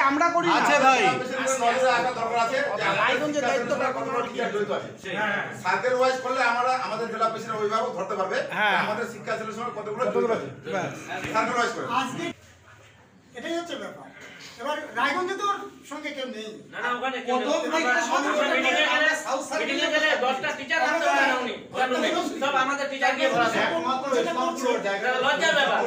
আমরা করি আছে ভাই নজরে রাখা দরকার আছে রায়গঞ্জের দায়িত্বটা জড়িত আছে সার্কেল ওয়াইজ করলে আমরা আমাদের জেলা প্রেসিডেন্ট অভিভাবক ধরতে পারবে আমাদের শিক্ষা ছেলের সঙ্গে কতগুলো সার্কেল ওয়াইজ করে আজকে এটাই হচ্ছে ব্যাপার। এবার রায়গঞ্জে তো সঙ্গে কেউ নেই, না না ওখানে মিটিং এ গেলে 10টা টিচার থাকতে পারে না উনি সব আমাদের টিচার গিয়ে ভরা দেয় লজ্জার ব্যাপার।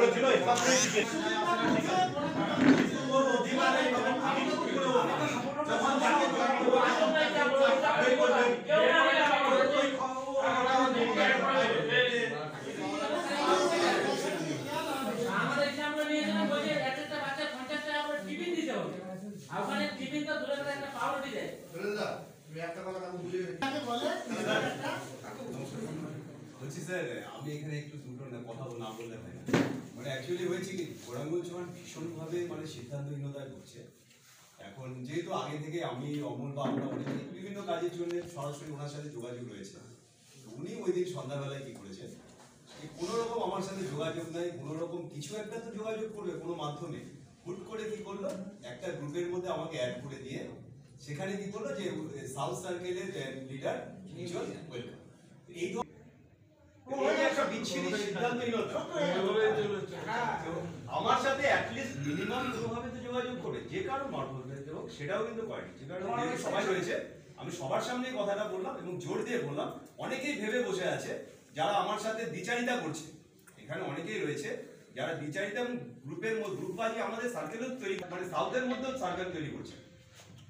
ওখানে টিফিন তো দূরে থেকে একটা পাউরুটি দেয়। বলছি স্যার আমি এখানে একটু দুটো কথা না বললে হয় না। মানে অ্যাকচুয়ালি হয়েছে কি গোরাঙ্গল চৌহান ভীষণভাবে মানে সিদ্ধান্তহীনতায় করছে। এখন যেহেতু আগে থেকে আমি অমল বা আমরা অনেকে বিভিন্ন কাজের জন্য সরাসরি ওনার সাথে যোগাযোগ রয়েছে, উনি ওই দিন সন্ধ্যাবেলায় কি করেছেন কোনো রকম আমার সাথে যোগাযোগ নাই, কোনো রকম কিছু একটা তো যোগাযোগ করবে কোনো মাধ্যমে, হুট করে কি করলো একটা গ্রুপের মধ্যে আমাকে অ্যাড করে দিয়ে সেখানে কি করলো যে সাউথ সার্কেলের লিডার মিউচুয়াল ওয়েলকাম এই একটা বিচ্ছিন্ন সিদ্ধান্তহীনতা আমার সাথে অ্যাটলিস্ট মিনিমাম কোনোভাবে তো যোগাযোগ করে যে কারো মারফত হোক সেটাও কিন্তু করেনি। যে কারণে সবাই রয়েছে আমি সবার সামনে কথাটা বললাম এবং জোর দিয়ে বললাম। অনেকেই ভেবে বসে আছে যারা আমার সাথে দ্বিচারিতা করছে, এখানে অনেকেই রয়েছে যারা দ্বিচারিতা এবং গ্রুপের মধ্যে গ্রুপবাজি আমাদের সার্কেলও তৈরি মানে সাউথের মধ্যেও সার্কেল তৈরি করছে।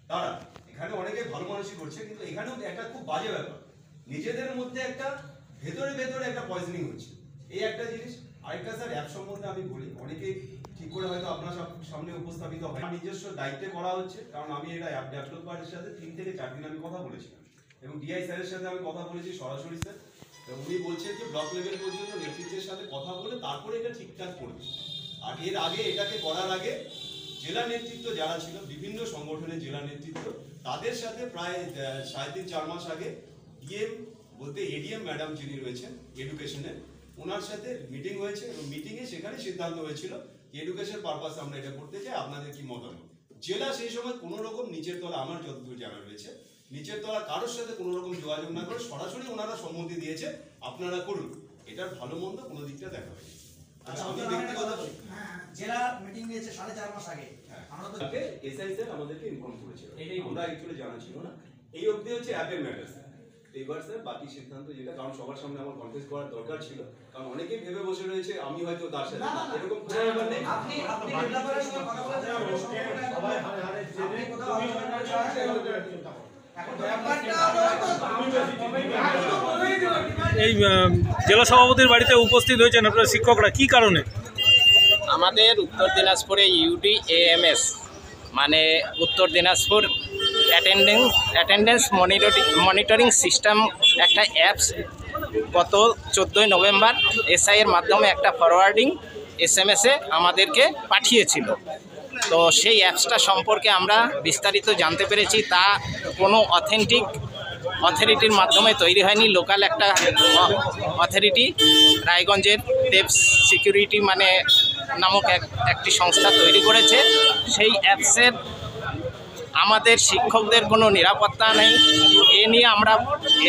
তারা এখানে অনেকে ভালো মানুষই করছে, কিন্তু এখানেও একটা খুব বাজে ব্যাপার নিজেদের মধ্যে একটা ভেতরে ভেতরে একটা পয়জনিং হচ্ছে এই একটা জিনিস। আরেকটা স্যার অ্যাপ সম্বন্ধে আমি বলি, অনেকেই ঠিক করে হয়তো আপনার সামনে উপস্থাপিত হয় নিজস্ব দায়িত্বে করা হচ্ছে, কারণ আমি এটা অ্যাপ ডেভেলপারের সাথে 3 থেকে 4 দিন আমি কথা বলেছিলাম এবং ডিআই স্যারের সাথে আমি কথা বলেছি সরাসরি স্যার। উনি বলছেন যে ব্লক লেভেল পর্যন্ত নেতৃত্বের সাথে কথা বলে তারপরে এটা ঠিকঠাক করবে। আর এর আগে এটাকে করার আগে জেলা নেতৃত্ব যারা ছিল বিভিন্ন সংগঠনের জেলা নেতৃত্ব তাদের সাথে প্রায় 3.5-4 মাস আগে ডিএম বলতে এডিএম ম্যাডাম যিনি রয়েছেন এডুকেশনের ওনার সাথে মিটিং হয়েছে এবং মিটিংয়ে সেখানে সিদ্ধান্ত হয়েছিল এডুকেশন পারপাসে আমরা এটা করতে চাই, আপনাদের কি মতামত। জেলা সেই সময় কোনো রকম নিচের তলা আমার যতদূর জানা রয়েছে নিচের তলা কারোর সাথে কোনো রকম যোগাযোগ না করে সরাসরি ওনারা সম্মতি দিয়েছে আপনারা করুন। এটার ভালো মন্দ কোনো দিকটা দেখা হয়নি। আচ্ছা আমি ব্যক্তিগত জেলা মিটিং নিয়েছে 4.5 মাস আগে, আমরা তো এসআই স্যার আমাদেরকে ইনফর্ম করেছিল, এটাই আমরা অ্যাকচুয়ালি জানা ছিল না। এই অবধি হচ্ছে অ্যাপের ম্যাটার স্যার। এইবার স্যার বাকি সিদ্ধান্ত যেটা কারণ সবার সামনে আমার কনফেস করার দরকার ছিল, কারণ অনেকেই ভেবে বসে রয়েছে আমি হয়তো তার সাথে এরকম কোনো ব্যাপার নেই। আপনি ডেভেলপারের সঙ্গে কথা বলেছেন সবাই হারে হারে জেনে এই জেলা সভাপতির বাড়িতে উপস্থিত হয়েছেন আপনারা শিক্ষকরা, কি কারণে? আমাদের উত্তর দিনাজপুরে UDAMS মানে উত্তর দিনাজপুর অ্যাটেন্ডেন্স মনিটরিং সিস্টেম একটা অ্যাপস গত 14ই নভেম্বর SI এর মাধ্যমে একটা ফরওয়ার্ডিং SMS আমাদেরকে পাঠিয়েছিল। তো সেই অ্যাপসটা সম্পর্কে আমরা বিস্তারিত জানতে পেরেছি তা কোনো অথরিটির মাধ্যমে তৈরি হয়নি। লোকাল একটা অথরিটি রায়গঞ্জের দেব সিকিউরিটি মানে নামক একটি সংস্থা তৈরি করেছে। সেই অ্যাপসের আমাদের শিক্ষকদের কোনো নিরাপত্তা নেই। এ নিয়ে আমরা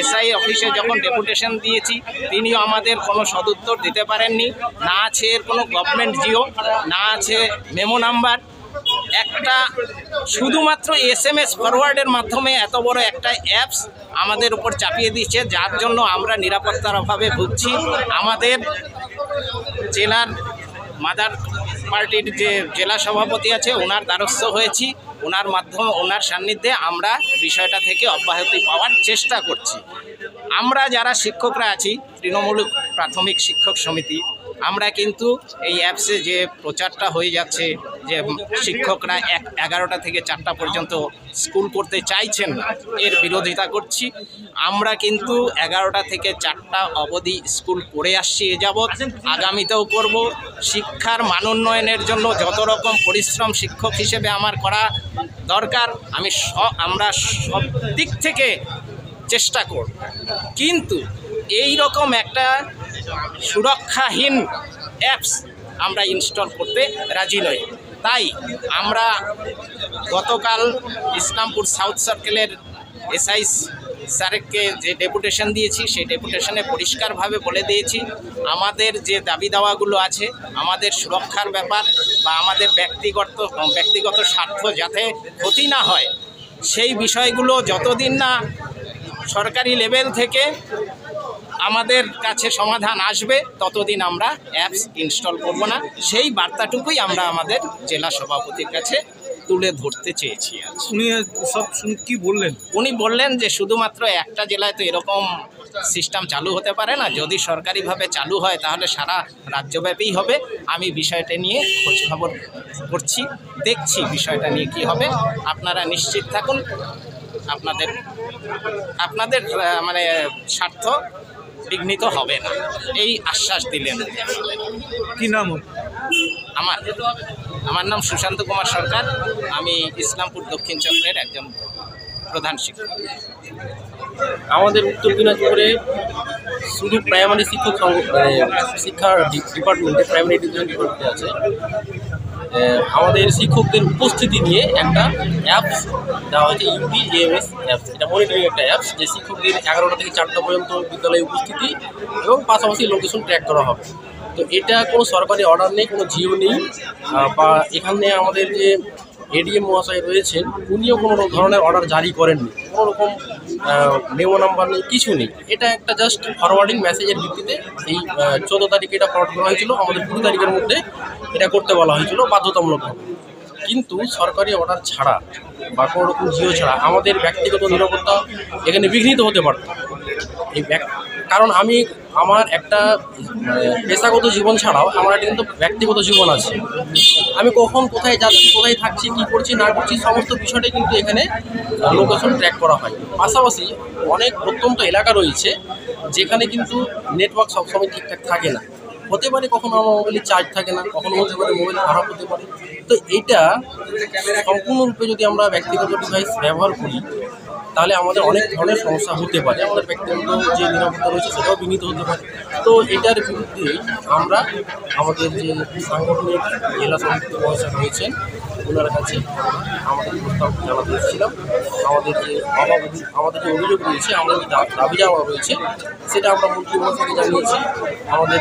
SI অফিসে যখন ডেপুটেশন দিয়েছি তিনিও আমাদের কোনো সদুত্তর দিতে পারেননি। না আছে এর কোনো গভর্নমেন্ট জিও, না আছে মেমো নাম্বার। একটা শুধুমাত্র SMS ফরওয়ার্ডের মাধ্যমে এত বড় একটা অ্যাপস আমাদের উপর চাপিয়ে দিচ্ছে, যার জন্য আমরা নিরাপত্তার অভাবে ভুগছি। আমাদের জেলার মাদার পার্টির যে জেলা সভাপতি আছে ওনার দ্বারস্থ হয়েছি, ওনার সান্নিধ্যে আমরা বিষয়টা থেকে অব্যাহতি পাওয়ার চেষ্টা করছি। আমরা যারা শিক্ষকরা আছি তৃণমূল প্রাথমিক শিক্ষক সমিতি, আমরা কিন্তু এই অ্যাপসে যে প্রচারটা হয়ে যাচ্ছে যে শিক্ষকরা 11টা থেকে 4টা পর্যন্ত স্কুল করতে চাইছেন না, এর বিরোধিতা করছি। আমরা কিন্তু 11টা থেকে 4টা অবধি স্কুল করে আসছি এ যাবৎ, আগামীতেও করব। শিক্ষার মানোন্নয়নের জন্য যত রকম পরিশ্রম শিক্ষক হিসেবে আমার করা দরকার আমরা সব দিক থেকে চেষ্টা করব, কিন্তু এই রকম একটা সুরক্ষাহীন অ্যাপস আমরা ইনস্টল করতে রাজি নই। তাই আমরা গতকাল ইসলামপুর সাউথ সার্কেলের এসআই স্যারকে যে ডেপুটেশন দিয়েছি সেই ডেপুটেশনে পরিষ্কারভাবে বলে দিয়েছি আমাদের যে দাবি দাওয়াগুলো আছে, আমাদের সুরক্ষার ব্যাপার বা আমাদের ব্যক্তিগত স্বার্থ যাতে ক্ষতি না হয়, সেই বিষয়গুলো যতদিন না সরকারি লেভেল থেকে আমাদের কাছে সমাধান আসবে ততদিন আমরা অ্যাপস ইনস্টল করব না। সেই বার্তাটুকুই আমরা আমাদের জেলা সভাপতির কাছে তুলে ধরতে চেয়েছি। উনি সব কি বললেন? উনি বললেন যে শুধুমাত্র একটা জেলায় তো এরকম সিস্টেম চালু হতে পারে না, যদি সরকারিভাবে চালু হয় তাহলে সারা রাজ্যব্যাপী হবে। আমি বিষয়টা নিয়ে খোঁজখবর করছি, দেখছি বিষয়টা নিয়ে কি হবে। আপনারা নিশ্চিত থাকুন, আপনাদের মানে স্বার্থ বিঘ্নিত হবে না, এই আশ্বাস দিলেন। কি নাম? আমার নাম সুশান্ত কুমার সরকার, আমি ইসলামপুর দক্ষিণ চক্রের একজন প্রধান শিক্ষক। আমাদের উত্তর দিনাজপুরে শুধু প্রাইমারি শিক্ষা ডিপার্টমেন্টে, প্রাইমারি এডুকেশন ডিপার্টমেন্টে আছে, আমাদের শিক্ষকদের উপস্থিতি নিয়ে একটা অ্যাপস দেওয়া হয়েছে, UPAMS অ্যাপস। এটা মনিটরিং একটা অ্যাপস, যে শিক্ষকদের 11টা থেকে 4টা পর্যন্ত বিদ্যালয়ে উপস্থিতি এবং পাশাপাশি লোকেশন ট্র্যাক করা হবে। তো এটা কোনো সরকারি অর্ডার নেই, কোনো জিও নেই, বা এখানে আমাদের যে এডিএম মহাশয় রয়েছেন উনিও কোনো ধরনের অর্ডার জারি করেননি, কোনো রকম মেমো নাম্বার নেই, কিছু নেই। এটা একটা জাস্ট ফরওয়ার্ডিং মেসেজের ভিত্তিতে এই 14 তারিখে এটা ফরওয়ার্ড করা হয়েছিল। আমাদের 20 তারিখের মধ্যে এটা করতে বলা হয়েছিল বাধ্যতামূলকভাবে। কিন্তু সরকারি অর্ডার ছাড়া বা কোনো রকম জিও ছাড়া আমাদের ব্যক্তিগত নিরাপত্তা এখানে বিঘ্নিত হতে পারত। কারণ আমার একটা পেশাগত জীবন ছাড়াও আমার একটা কিন্তু ব্যক্তিগত জীবন আছে। আমি কখন কোথায় যাচ্ছি, কোথায় থাকছি, কী করছি না করছি, সমস্ত বিষয়টাই কিন্তু এখানে লোকেশন ট্র্যাক করা হয়। পাশাপাশি অনেক প্রত্যন্ত এলাকা রয়েছে যেখানে কিন্তু নেটওয়ার্ক সবসময় ঠিকঠাক থাকে না। হতে পারে কখনো আমার মোবাইলে চার্জ থাকে না, কখনো হতে পারে মোবাইল খারাপ হতে পারে। তো এটা সম্পূর্ণরূপে যদি আমরা ব্যক্তিগত ডিভাইস ব্যবহার করি তাহলে আমাদের অনেক ধরনের সমস্যা হতে পারে, আমাদের ব্যক্তিগত যে নিরাপত্তা রয়েছে সেটাও বিঘ্নিত হতে পারে। তো এটার বিরুদ্ধে আমরা আমাদের যে সাংগঠনিক জেলা সভাপতি মহাশয় রয়েছেন ওনার কাছে আমাদের প্রস্তাব জানাতে এসেছিলাম। আমাদের যে অভিযোগ রয়েছে, আমাদের যে দাবি জানানো রয়েছে সেটা আমরা মন্ত্রী মহাশয়কে জানিয়েছি, আমাদের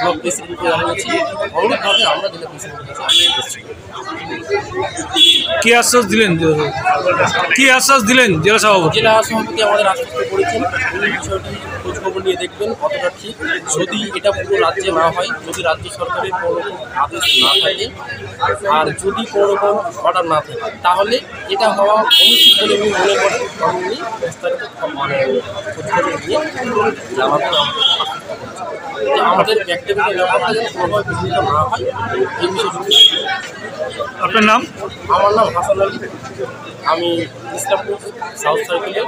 ব্লক প্রেসিডেন্টকে জানিয়েছি, অনুরূপভাবে আমরা জেলা প্রেসিডেন্টের কাছে এসেছি। কি আশ্বাস দিলেন জেলা সভাপতি? জেলা সভাপতি আমাদের আশ্বস্ত করেছেন উনি বিষয়টি খোঁজখবর নিয়ে দেখবেন কতটা ঠিক। যদি এটা পুরো রাজ্যে না হয়, যদি রাজ্য সরকারের কোনো রকম আদেশ না থাকে আর যদি কোনো রকম অর্ডার না থাকে তাহলে এটা হওয়া অনুচিত বলে উনি মনে করেন। কারণ উনি বিস্তারিত খোঁজখবর নিয়ে জানাবেন আমাদের ব্যক্তিগত নিরাপত্তা যেন কোনোভাবে বিঘ্নিত না হয় এই বিষয়টি। আপনার নাম? আমার নাম হাসান আলী, আমি ইসলামপুর সাউথ সার্কেলের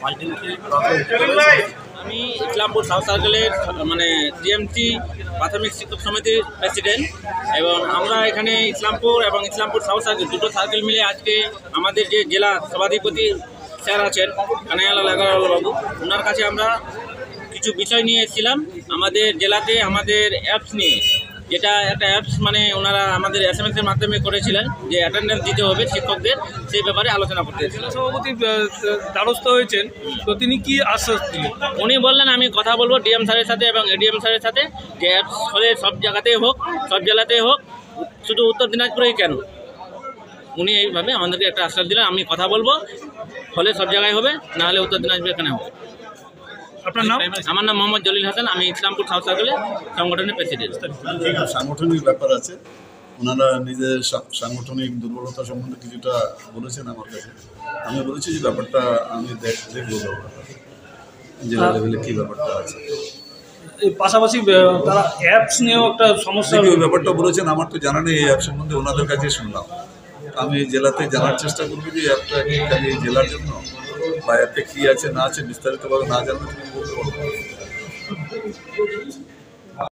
প্রাথমিক বিদ্যালয়। আমি ইসলামপুর সাউথ সার্কেলের ডিএমসি প্রাথমিক শিক্ষক সমিতির প্রেসিডেন্ট, এবং আমরা এখানে ইসলামপুর এবং ইসলামপুর সাউথ সার্কেল দুটো সার্কেল মিলে আজকে আমাদের যে জেলা সভাধিপতি স্যার আছেন কানাইয়ালাল আগারওয়াল বাবু, ওনার কাছে আমরা কিছু বিষয় নিয়ে এসেছিলাম আমাদের জেলাতে আমাদের অ্যাপস নিয়ে, যেটা একটা অ্যাপস ওনারা আমাদের SMS এর মাধ্যমে করেছিলেন যে অ্যাটেন্ডেন্স দিতে হবে শিক্ষকদের, সেই ব্যাপারে আলোচনা করতে। জেলা সভাপতি দ্বারস্থ হয়েছেন, তো তিনি কি আশ্বাস দিলেন? উনি বললেন আমি কথা বলবো ডিএম স্যারের সাথে এবং এডিএম স্যারের সাথে, যে অ্যাপস হলে সব জায়গাতেই হোক, সব জেলাতেই হোক, শুধু উত্তর দিনাজপুরেই কেন। উনি এইভাবে আমাদেরকে একটা আশ্বাস দিলেন, আমি কথা বলবো, হলে সব জায়গায় হবে, না হলে উত্তর দিনাজপুর এখানে হবে। আপনার নাম? আমার নাম মোহাম্মদ জলিল হাসান, আমি ইসলামপুর সাউথ সার্কেলের সংগঠনের প্রেসিডেন্ট। সাংগঠনিক ব্যাপার আছে, ওনারা নিজের সাংগঠনিক দুর্বলতা সম্বন্ধে কিছুটা বলেছেন আমার কাছে। আমি বলেছি যে ব্যাপারটা আমি দেখবো জেলা লেভেলে কী ব্যাপারটা আছে। পাশাপাশি তারা অ্যাপস নিয়েও একটা সমস্যা, ওই ব্যাপারটা বলেছেন, আমার তো জানা নেই এই অ্যাপ সম্বন্ধে, ওনাদের কাছে শুনলাম। আমি জেলাতে জানার চেষ্টা করবো যে অ্যাপটা কি খালি জেলার জন্য বা অ্যাপে কী আছে না আছে বিস্তারিতভাবে না জানলে তুমি বলতে পারবো।